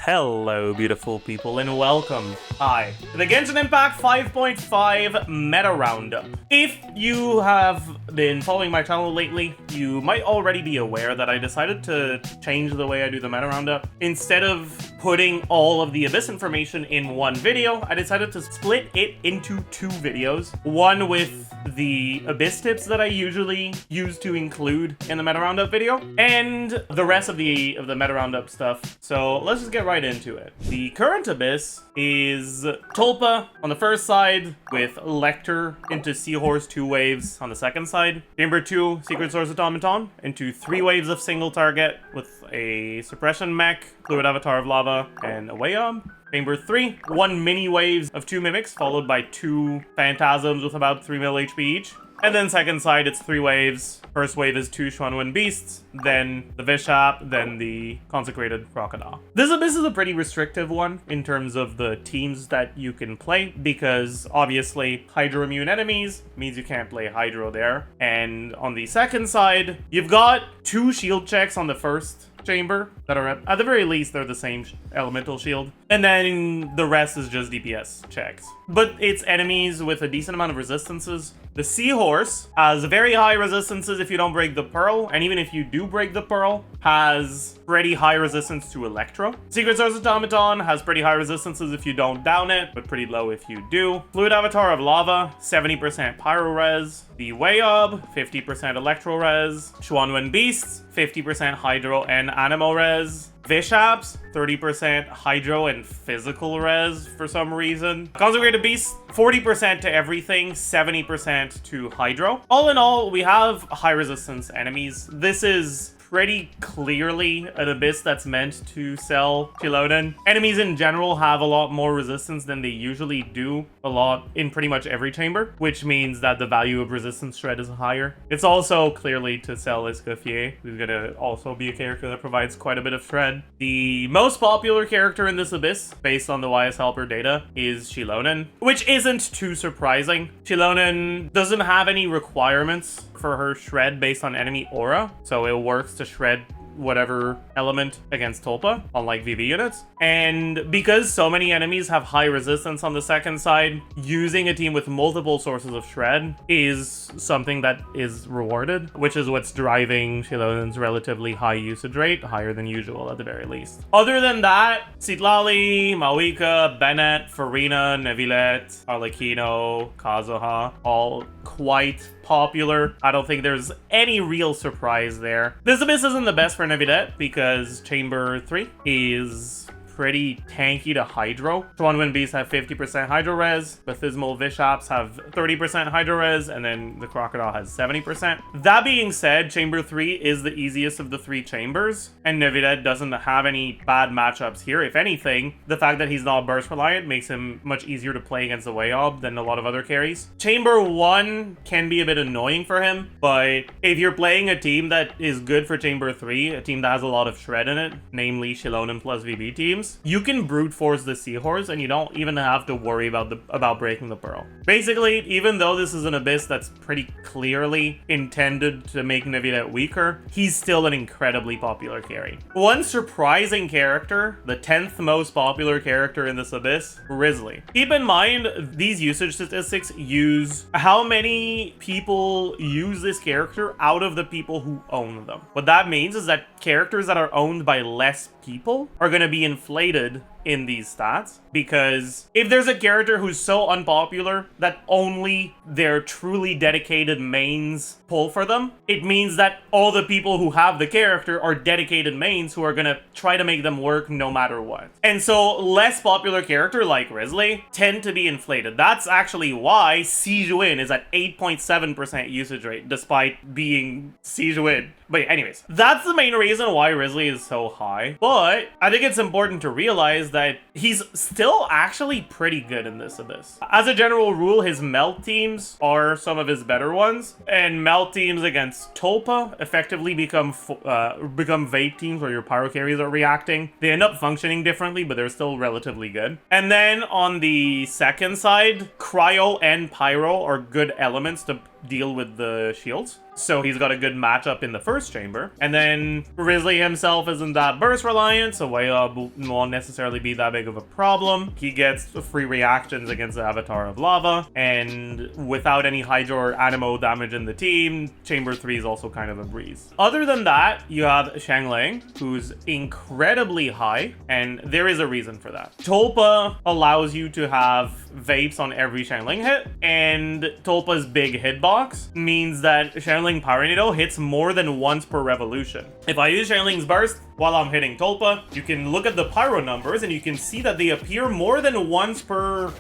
Hello, beautiful people, and welcome. Hi, to the Genshin Impact 5.5 Meta Roundup. If you have been following my channel lately, you might already be aware that I decided to change the way I do the Meta Roundup. Instead of putting all of the Abyss information in one video, I decided to split it into two videos. One with the Abyss tips that I usually use to include in the Meta Roundup video, and the rest of the Meta Roundup stuff. So let's just get right into it. The current Abyss is Tulpa on the first side, with Lecter into Seahorse 2 waves on the second side. Chamber 2, Secret Source Automaton into 3 waves of single target with a Suppression Mech, Fluid Avatar of Lava, and a Wayob. Chamber 3, 1 mini waves of 2 Mimics, followed by 2 Phantasms with about 3 mil HP each. And then second side, it's 3 waves. First wave is 2 Xuanwen Beasts, then the Bishop, then the Consecrated Crocodile. This Abyss is a pretty restrictive one in terms of the teams that you can play, because obviously Hydro immune enemies means you can't play Hydro there. And on the second side, you've got 2 shield checks on the first chamber that are at the very least they're the same elemental shield, and then the rest is just DPS checks, but it's enemies with a decent amount of resistances. The Seahorse has very high resistances if you don't break the Pearl, and even if you do break the Pearl, has pretty high resistance to Electro. Secret Source Automaton has pretty high resistances if you don't down it, but pretty low if you do. Fluid Avatar of Lava, 70% Pyro Res. The Wayob, 50% Electro Res. Xuanwen Beasts, 50% Hydro and Animal Res. Vishaps, 30% Hydro and Physical Res for some reason. Consecrated Beasts, 40% to everything, 70% to Hydro. All in all, we have high resistance enemies. This is pretty clearly an Abyss that's meant to sell Xilonen. Enemies in general have a lot more resistance than they usually do a lot in pretty much every chamber, which means that the value of resistance shred is higher. It's also clearly to sell Escoffier, who's gonna also be a character that provides quite a bit of shred. The most popular character in this Abyss, based on the yshelper data, is Xilonen, which isn't too surprising. Xilonen doesn't have any requirements for her shred based on enemy aura, so it works to shred whatever element against Tulpa, unlike VV units. And because so many enemies have high resistance on the second side, using a team with multiple sources of shred is something that is rewarded, which is what's driving Xilonen's relatively high usage rate, higher than usual at the very least. Other than that, Citlali, Mawika, Bennett, Farina, Nevilette, Arlecchino, Kazuha, all quite popular. I don't think there's any real surprise there. This Abyss isn't the best for Nevilette because Chamber 3 is pretty tanky to Hydro. Xuanwen Beasts have 50% Hydro Res, Bathismal Vishops have 30% Hydro Res, and then the Crocodile has 70%. That being said, Chamber 3 is the easiest of the 3 chambers, and Nevilette doesn't have any bad matchups here. If anything, the fact that he's not burst reliant makes him much easier to play against the Wayob than a lot of other carries. Chamber 1 can be a bit annoying for him, but if you're playing a team that is good for Chamber 3, a team that has a lot of shred in it, namely Xilonen plus VB teams, you can brute force the Seahorse and you don't even have to worry about breaking the Pearl. Basically, even though this is an Abyss that's pretty clearly intended to make Nevilette weaker, he's still an incredibly popular carry. One surprising character, the 10th most popular character in this Abyss, Wriothesley. Keep in mind, these usage statistics use how many people use this character out of the people who own them. What that means is that characters that are owned by less people are going to be inflated in these stats, because if there's a character who's so unpopular that only their truly dedicated mains pull for them, it means that all the people who have the character are dedicated mains who are gonna try to make them work no matter what. And so less popular character like Wriothesley tend to be inflated. That's actually why Sijuin is at 8.7% usage rate despite being Sijuin. But anyways, that's the main reason why Wriothesley is so high. But I think it's important to realize that he's still actually pretty good in this Abyss. As a general rule, his melt teams are some of his better ones, and melt teams against Tulpa effectively become vape teams where your pyro carries are reacting. They end up functioning differently, but they're still relatively good. And then on the second side, cryo and pyro are good elements to deal with the shields. So he's got a good matchup in the first chamber. And then Grizzly himself isn't that burst reliant, so Wayob won't necessarily be that big of a problem. He gets free reactions against the Avatar of Lava, and without any Hydro or Animo damage in the team, chamber 3 is also kind of a breeze. Other than that, you have Xiangling, who's incredibly high, and there is a reason for that. Tulpa allows you to have vapes on every Xiangling hit, and Tulpa's big hitbox means that Xiangling Power Needle hits more than once per revolution. If I use Xiangling's burst while I'm hitting Tulpa, you can look at the pyro numbers and you can see that they appear more than once per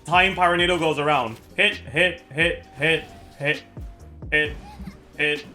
time Power Needle goes around. Hit, hit, hit, hit, hit, hit, hit,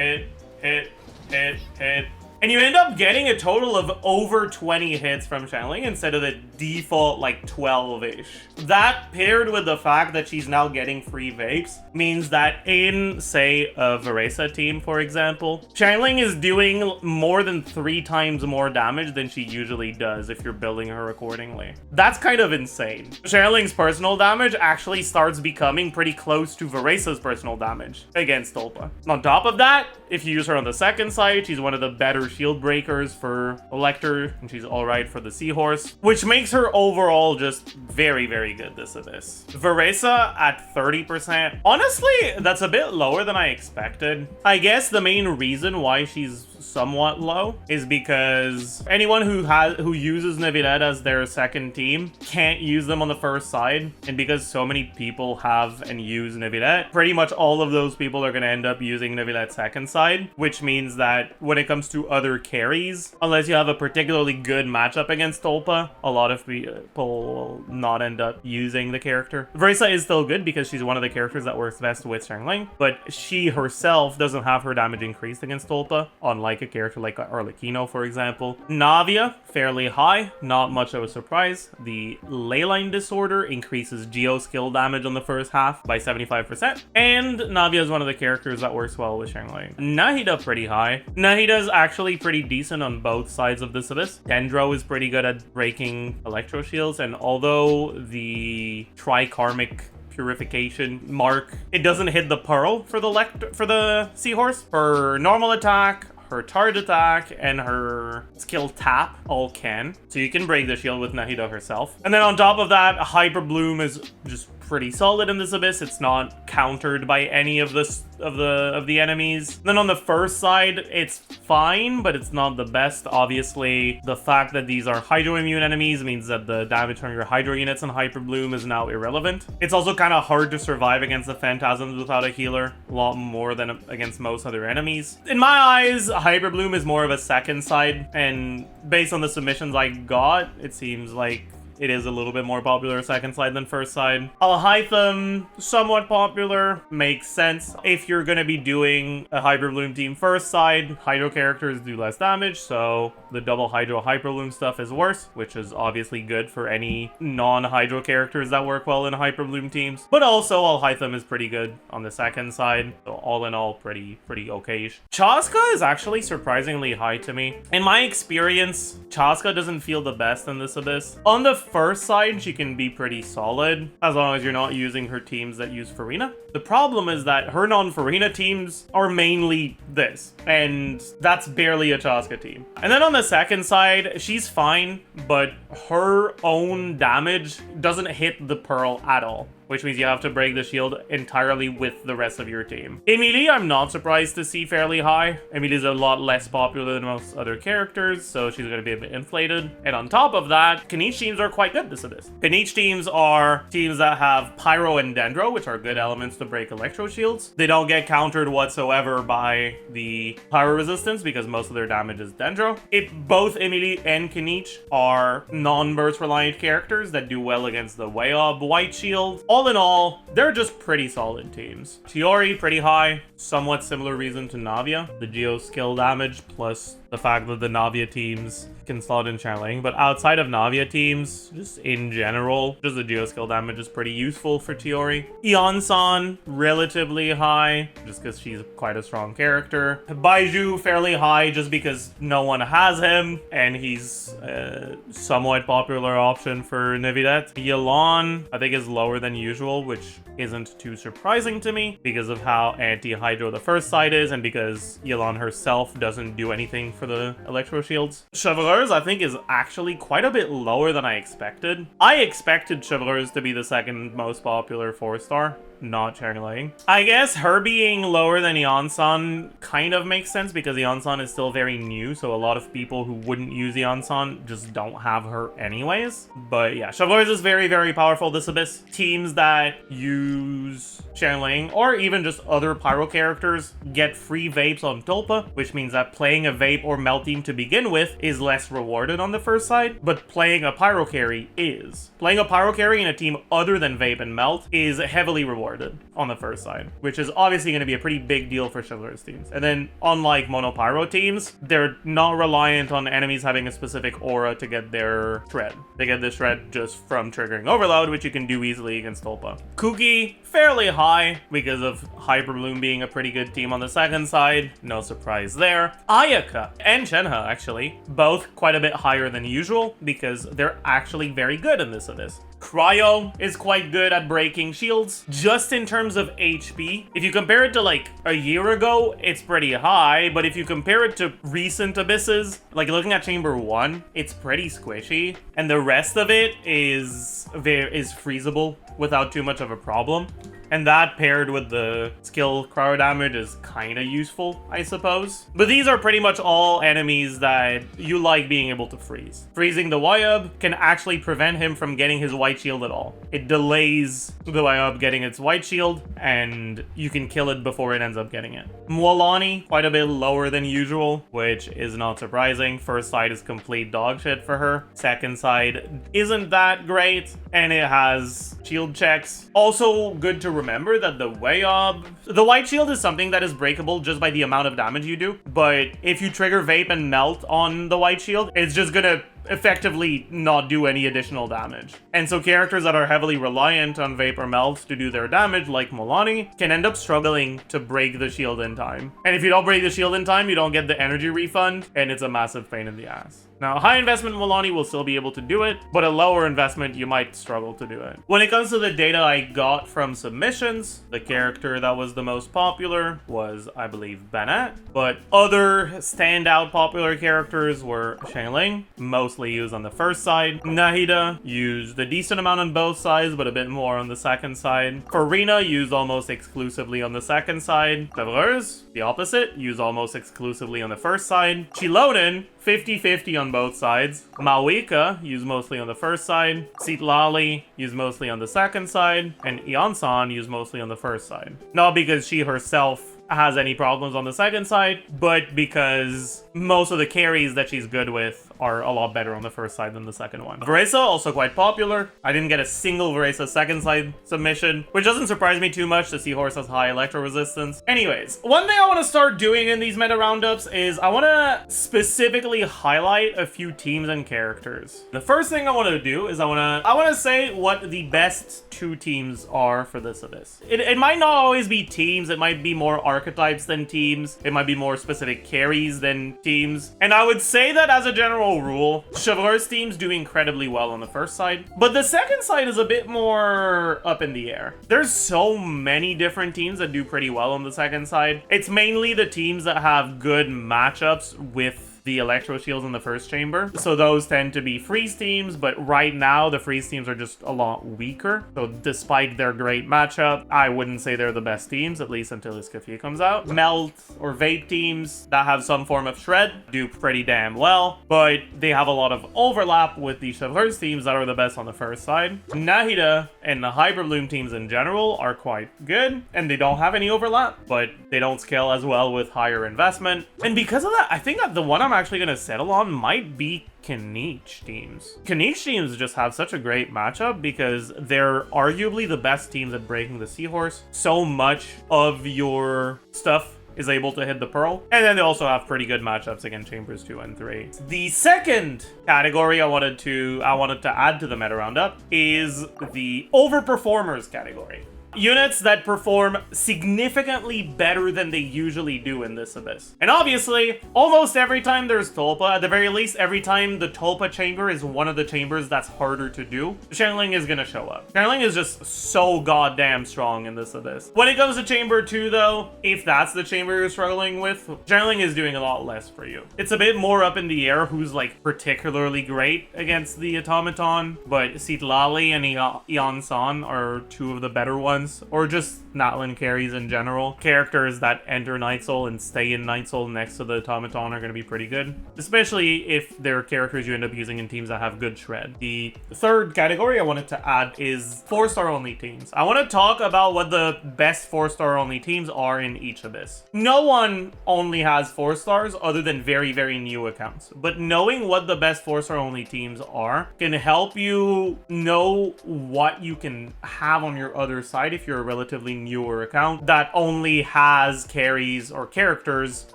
hit, hit, hit, hit. And you end up getting a total of over 20 hits from Xiangling instead of the default like 12-ish. That paired with the fact that she's now getting free vapes means that in, say, a Veresa team, for example, Xiangling is doing more than 3 times more damage than she usually does if you're building her accordingly. That's kind of insane. Xiangling's personal damage actually starts becoming pretty close to Veresa's personal damage against Tulpa. On top of that, if you use her on the second side, she's one of the better shield breakers for Elector, and she's alright for the Seahorse, which makes her overall just very, very good this Abyss. Veresa at 30%. Honestly, that's a bit lower than I expected. I guess the main reason why she's somewhat low is because anyone who uses Nevilette as their second team can't use them on the first side, and because so many people have and use Nevilette, pretty much all of those people are going to end up using Nevilette second side, which means that when it comes to other carries, unless you have a particularly good matchup against Tulpa, a lot of people will not end up using the character. Veresa is still good because she's one of the characters that works best with Xiangling, but she herself doesn't have her damage increased against Tulpa, unlike a character like Arlecchino, for example. Navia, fairly high, not much of a surprise. The Leyline Disorder increases Geo skill damage on the first half by 75%, and Navia is one of the characters that works well with Xiangling. Nahida pretty high. Nahida's actually pretty decent on both sides of this Abyss. Dendro is pretty good at breaking Electro Shields, and although the Trikarmic Purification mark, it doesn't hit the Pearl for the Seahorse. Her normal attack, her target attack, and her skill tap all can. So you can break the shield with Nahida herself. And then on top of that, Hyper Bloom is just pretty solid in this Abyss. It's not countered by any of the enemies. Then on the first side, it's fine, but it's not the best. Obviously, the fact that these are Hydro immune enemies means that the damage from your Hydro units on Hyper Bloom is now irrelevant. It's also kind of hard to survive against the Phantasms without a healer, a lot more than against most other enemies. In my eyes, Hyper Bloom is more of a second side, and based on the submissions I got, it seems like it is a little bit more popular second side than first side. Alhaitham, somewhat popular, makes sense. If you're gonna be doing a Hyper Bloom team first side, Hydro characters do less damage, so the double Hydro Hyper Bloom stuff is worse, which is obviously good for any non-Hydro characters that work well in Hyper Bloom teams. But also, Alhaitham is pretty good on the second side, so all in all, pretty okay-ish. Chaska is actually surprisingly high to me. In my experience, Chaska doesn't feel the best in this Abyss. On the first side, she can be pretty solid, as long as you're not using her teams that use Farina. The problem is that her non-Farina teams are mainly this, and that's barely a Chaska team. And then on the second side, she's fine, but her own damage doesn't hit the Pearl at all, which means you have to break the shield entirely with the rest of your team. Emilie, I'm not surprised to see fairly high. Emilie's a lot less popular than most other characters, so she's going to be a bit inflated. And on top of that, Knight teams are quite good this Abyss. Knight teams are teams that have Pyro and Dendro, which are good elements to break Electro Shields. They don't get countered whatsoever by the Pyro resistance because most of their damage is Dendro. Both Emilie and Knight are non-burst reliant characters that do well against the Wayob White Shield. All in all, they're just pretty solid teams. Chiori, pretty high. Somewhat similar reason to Navia. The Geo skill damage plus the fact that the Navia teams can slot in Xiangling. But outside of Navia teams, just in general, just the Geo skill damage is pretty useful for Chiori. Eon-san, relatively high, just because she's quite a strong character. Baiju, fairly high, just because no one has him, and he's a somewhat popular option for Nevilette. Yelan, I think, is lower than usual, which isn't too surprising to me because of how anti-hydro the first side is and because Yelan herself doesn't do anything for the electro shields. Chevaleuse, I think, is actually quite a bit lower than I expected. I expected Chevaleuse to be the second most popular 4-star, not Changling. I guess her being lower than Yeonsan kind of makes sense because Yeonsan is still very new, so a lot of people who wouldn't use Yeonsan just don't have her anyways. But yeah, Chevaleuse is very, very powerful this abyss. Teams that use Changling or even just other pyro characters get free vapes on Tulpa, which means that playing a vape or melt team to begin with is less rewarded on the first side, but playing a pyro carry is. Playing a pyro carry in a team other than vape and melt is heavily rewarded on the first side, which is obviously going to be a pretty big deal for Chevaleuse teams. And then unlike mono pyro teams, they're not reliant on enemies having a specific aura to get their shred. They get the shred just from triggering overload, which you can do easily against Tulpa. Kuki, fairly high because of Hyperbloom being a pretty good team on the second side. No surprise there. Ayaka and Shenhe, actually, both quite a bit higher than usual because they're actually very good in this abyss. Cryo is quite good at breaking shields, just in terms of HP. If you compare it to like a year ago, it's pretty high, but if you compare it to recent abysses, like looking at Chamber 1, it's pretty squishy, and the rest of it is freezable without too much of a problem. And that paired with the skill cryo damage is kind of useful, I suppose. But these are pretty much all enemies that you like being able to freeze. Freezing the Wyub can actually prevent him from getting his white shield at all. It delays the Wyub getting its white shield, and you can kill it before it ends up getting it. Mwalani, quite a bit lower than usual, which is not surprising. First side is complete dog shit for her. Second side isn't that great, and it has shield checks. Also good to remember that the white shield is something that is breakable just by the amount of damage you do, but if you trigger vape and melt on the white shield, it's just gonna effectively not do any additional damage. And so characters that are heavily reliant on vape or melt to do their damage, like Molani, can end up struggling to break the shield in time. And if you don't break the shield in time, you don't get the energy refund, and it's a massive pain in the ass. Now, high investment Molani will still be able to do it, but a lower investment, you might struggle to do it. When it comes to the data I got from submissions, the character that was the most popular was, I believe, Banat, but other standout popular characters were Xiangling, mostly used on the first side. Nahida used a decent amount on both sides, but a bit more on the second side. Farina used almost exclusively on the second side. Chevaleuse, the opposite, used almost exclusively on the first side. Chilonen, 50-50 on both sides. Mawika, used mostly on the first side. Sitlali, used mostly on the second side. And Yeonsan, used mostly on the first side. Not because she herself has any problems on the second side, but because most of the carries that she's good with are a lot better on the first side than the second one. Veresa, also quite popular. I didn't get a single Veresa second side submission, which doesn't surprise me too much. The Seahorse has high electro resistance. Anyways, one thing I want to start doing in these meta roundups is I want to specifically highlight a few teams and characters. The first thing I want to do is I want to say what the best two teams are for this abyss. It might not always be teams. It might be more archetypes than teams. It might be more specific carries than teams. And I would say that as a general rule, Chevaleuse teams do incredibly well on the first side, but the second side is a bit more up in the air. There's so many different teams that do pretty well on the second side. It's mainly the teams that have good matchups with the electro shields in the first chamber, so those tend to be freeze teams, but right now the freeze teams are just a lot weaker, so despite their great matchup, I wouldn't say they're the best teams, at least until Iskafia comes out. Melt or vape teams that have some form of shred do pretty damn well, but they have a lot of overlap with the Chevaleuse teams that are the best on the first side. Nahida and the Hyperbloom teams in general are quite good, and they don't have any overlap, but they don't scale as well with higher investment, and because of that, I think that the one I'm actually going to settle on might be Kaniche teams. Kaniche teams just have such a great matchup because they're arguably the best teams at breaking the Seahorse. So much of your stuff is able to hit the Pearl. And then they also have pretty good matchups against Chambers 2 and 3. The second category I wanted to add to the meta roundup is the Overperformers category. units that perform significantly better than they usually do in this abyss. And obviously, almost every time there's Tulpa, at the very least, every time the Tulpa chamber is one of the chambers that's harder to do, Xiangling is gonna show up. Xiangling is just so goddamn strong in this abyss. When it comes to chamber 2 though, if that's the chamber you're struggling with, Xiangling is doing a lot less for you. It's a bit more up in the air who's like particularly great against the automaton, but Citlali and Eon San are two of the better ones, or just Natlin carries in general. Characters that enter Night Soul and stay in Night Soul next to the automaton are going to be pretty good, especially if they're characters you end up using in teams that have good shred. The third category I wanted to add is 4-star only teams. I want to talk about what the best 4-star only teams are in each abyss. No one only has 4 stars other than very, very new accounts, but knowing what the best 4-star only teams are can help you know what you can have on your other side if you're a relatively newer account that only has carries or characters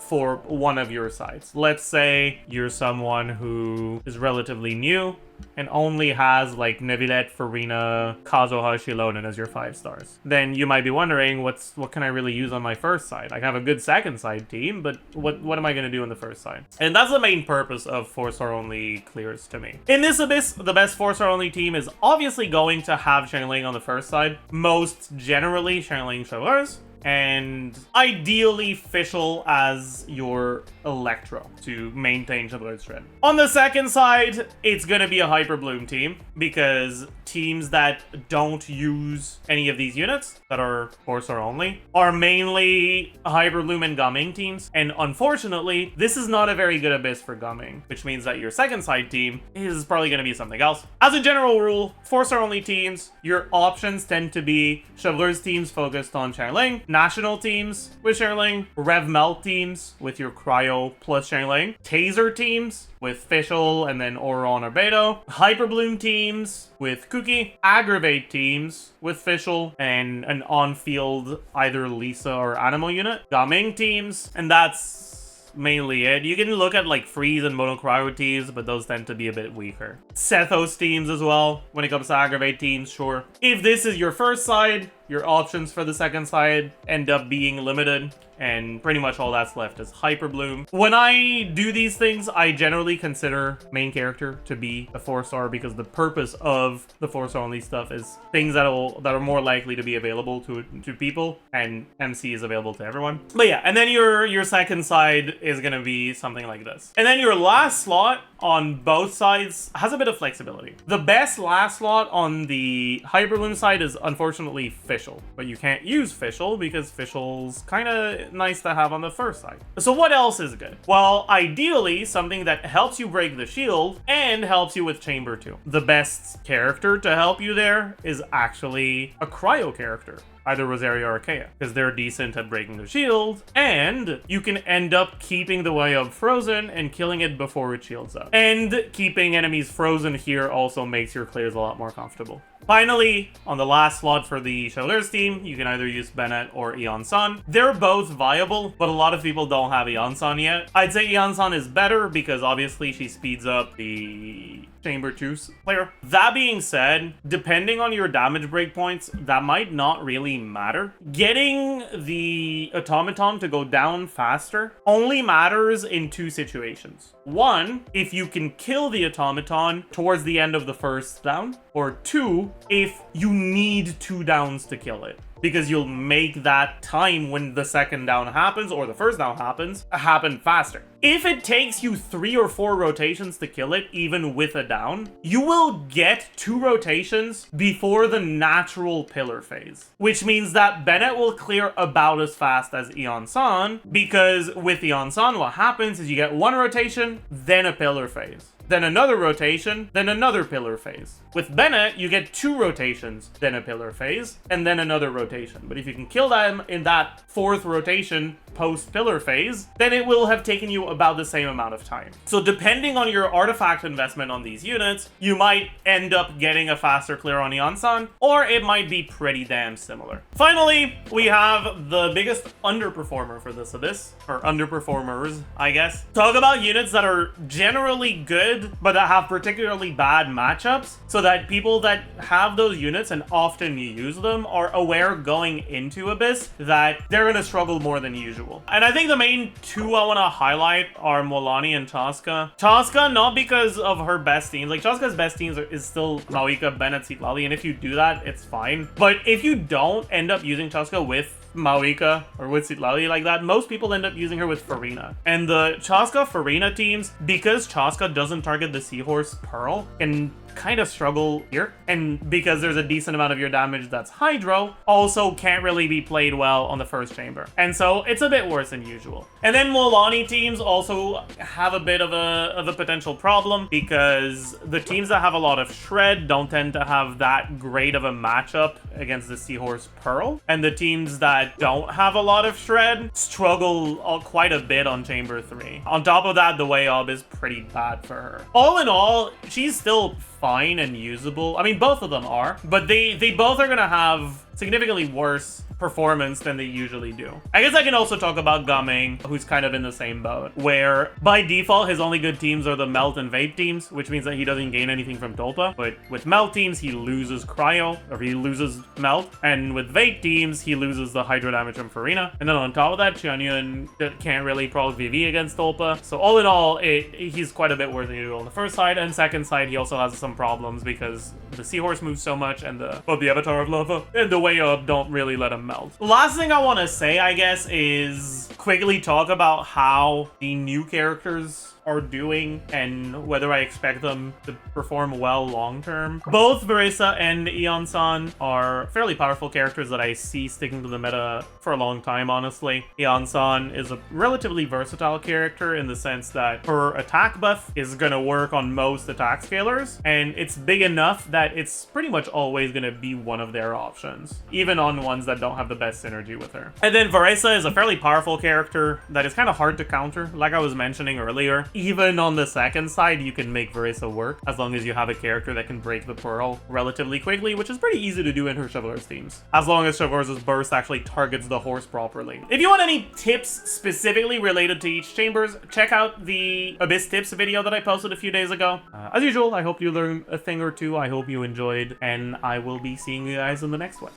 for one of your sides. Let's say you're someone who is relatively new and only has like Nevilette, Farina, Kazuha, Shilonen as your 5 stars. Then you might be wondering, what can I really use on my first side? I have a good second side team, but what am I going to do on the first side? And that's the main purpose of 4-star only clears to me. In this abyss, the best 4-star only team is obviously going to have Xiangling on the first side. Most generally, Xiangling Chevaliers, and ideally Fischl as your Electro to maintain Chevalier Shred. On the second side, it's gonna be a Hyper Bloom team, because teams that don't use any of these units that are 4-star only are mainly Hyper Bloom and Gumming teams, and unfortunately, this is not a very good abyss for Gumming, which means that your second side team is probably gonna be something else. As a general rule, 4-star only teams, your options tend to be Chevaliers teams focused on Xiangling, National teams with Xiangling, Rev Melt teams with your Cryo plus Xiangling, Taser teams with Fischl and then Auron or Beto, Hyper Bloom teams with Kuki, Aggravate teams with Fischl and an on-field either Lisa or Animal unit, Gumming teams, and that's mainly it. You can look at like Freeze and Monocryo teams, but those tend to be a bit weaker. Sethos teams as well, when it comes to Aggravate teams, sure. If this is your first side, your options for the second side end up being limited, and pretty much all that's left is Hyper Bloom. When I do these things, I generally consider main character to be a 4-star, because the purpose of the 4-star only stuff is things that are more likely to be available to people, and MC is available to everyone. But yeah, and then your second side is gonna be something like this. And then your last slot on both sides has a bit of flexibility. The best last slot on the Hyper Bloom side is unfortunately Fischl, but you can't use Fischl because Fischl's kind of nice to have on the first side. So what else is good? Well, ideally, something that helps you break the shield and helps you with Chamber 2. The best character to help you there is actually a Cryo character, either Rosaria or Archaea, because they're decent at breaking the shield, and you can end up keeping the way up frozen and killing it before it shields up. And keeping enemies frozen here also makes your clears a lot more comfortable. Finally, on the last slot for the Chevaliers team, you can either use Bennett or Eon San. They're both viable, but a lot of people don't have Eon San yet. I'd say Eon San is better because obviously she speeds up the Chamber 2 player. That being said, depending on your damage breakpoints, that might not really matter. Getting the automaton to go down faster only matters in 2 situations. One, if you can kill the automaton towards the end of the first down, or 2, if you need 2 downs to kill it, because you'll make that time when the second down happens or the first down happen faster. If it takes you 3 or 4 rotations to kill it, even with a down, you will get 2 rotations before the natural pillar phase, which means that Bennett will clear about as fast as Eon San, because with Eon San, what happens is you get 1 rotation, then a pillar phase, then another rotation, then another pillar phase. With Bennett, you get 2 rotations, then a pillar phase, and then another rotation. But if you can kill them in that 4th rotation post-pillar phase, then it will have taken you about the same amount of time. So depending on your artifact investment on these units, you might end up getting a faster clear on Eon San, or it might be pretty damn similar. Finally, we have the biggest underperformer for this abyss, or underperformers, I guess. Talk about units that are generally good, good, but that have particularly bad matchups, so that people that have those units and often use them are aware going into Abyss that they're gonna struggle more than usual. And I think the main two I want to highlight are Molani and Tosca. Tosca, not because of her best teams. Like, Tosca's best teams is still Mawika, Bennett, Citlali, and if you do that, it's fine. But if you don't end up using Tosca with Mawika or with Citlali like that, most people end up using her with Farina. And the Chaska Farina teams, because Chaska doesn't target the Seahorse Pearl, can kind of struggle here, and because there's a decent amount of your damage that's Hydro, also can't really be played well on the first chamber, and so it's a bit worse than usual. And then Molani teams also have a bit of a potential problem, because the teams that have a lot of Shred don't tend to have that great of a matchup against the Seahorse Pearl, and the teams that don't have a lot of Shred struggle quite a bit on chamber 3. On top of that, the way up is pretty bad for her. All in all, she's still fine and usable. I mean, both of them are, but they both are gonna have significantly worse performance than they usually do. I guess I can also talk about Gaming, who's kind of in the same boat, where by default his only good teams are the Melt and Vape teams, which means that he doesn't gain anything from Tulpa. But with Melt teams, he loses Cryo, or he loses Melt, and with Vape teams, he loses the Hydro damage from Farina. And then on top of that, Xianyun can't really proc VV against Tulpa. So all in all, he's quite a bit worse than usual on the first side, and second side, he also has some problems because the Seahorse moves so much, and the Avatar of Lava and the Way Up don't really let him melt. Last thing I want to say, I guess, is quickly talk about how the new characters are doing and whether I expect them to perform well long term. Both Veresa and Eon-san are fairly powerful characters that I see sticking to the meta for a long time, honestly. Eon-san is a relatively versatile character in the sense that her attack buff is gonna work on most attack scalers, and it's big enough that it's pretty much always gonna be one of their options, even on ones that don't have the best synergy with her. And then Veresa is a fairly powerful character that is kind of hard to counter, like I was mentioning earlier. Even on the second side, you can make Veresa work as long as you have a character that can break the Pearl relatively quickly, which is pretty easy to do in her Chevaleur's teams, as long as Chevaleur's burst actually targets the horse properly. If you want any tips specifically related to each chambers, check out the Abyss tips video that I posted a few days ago. As usual, I hope you learned a thing or two. I hope you enjoyed, and I will be seeing you guys in the next one.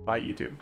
Bye, YouTube.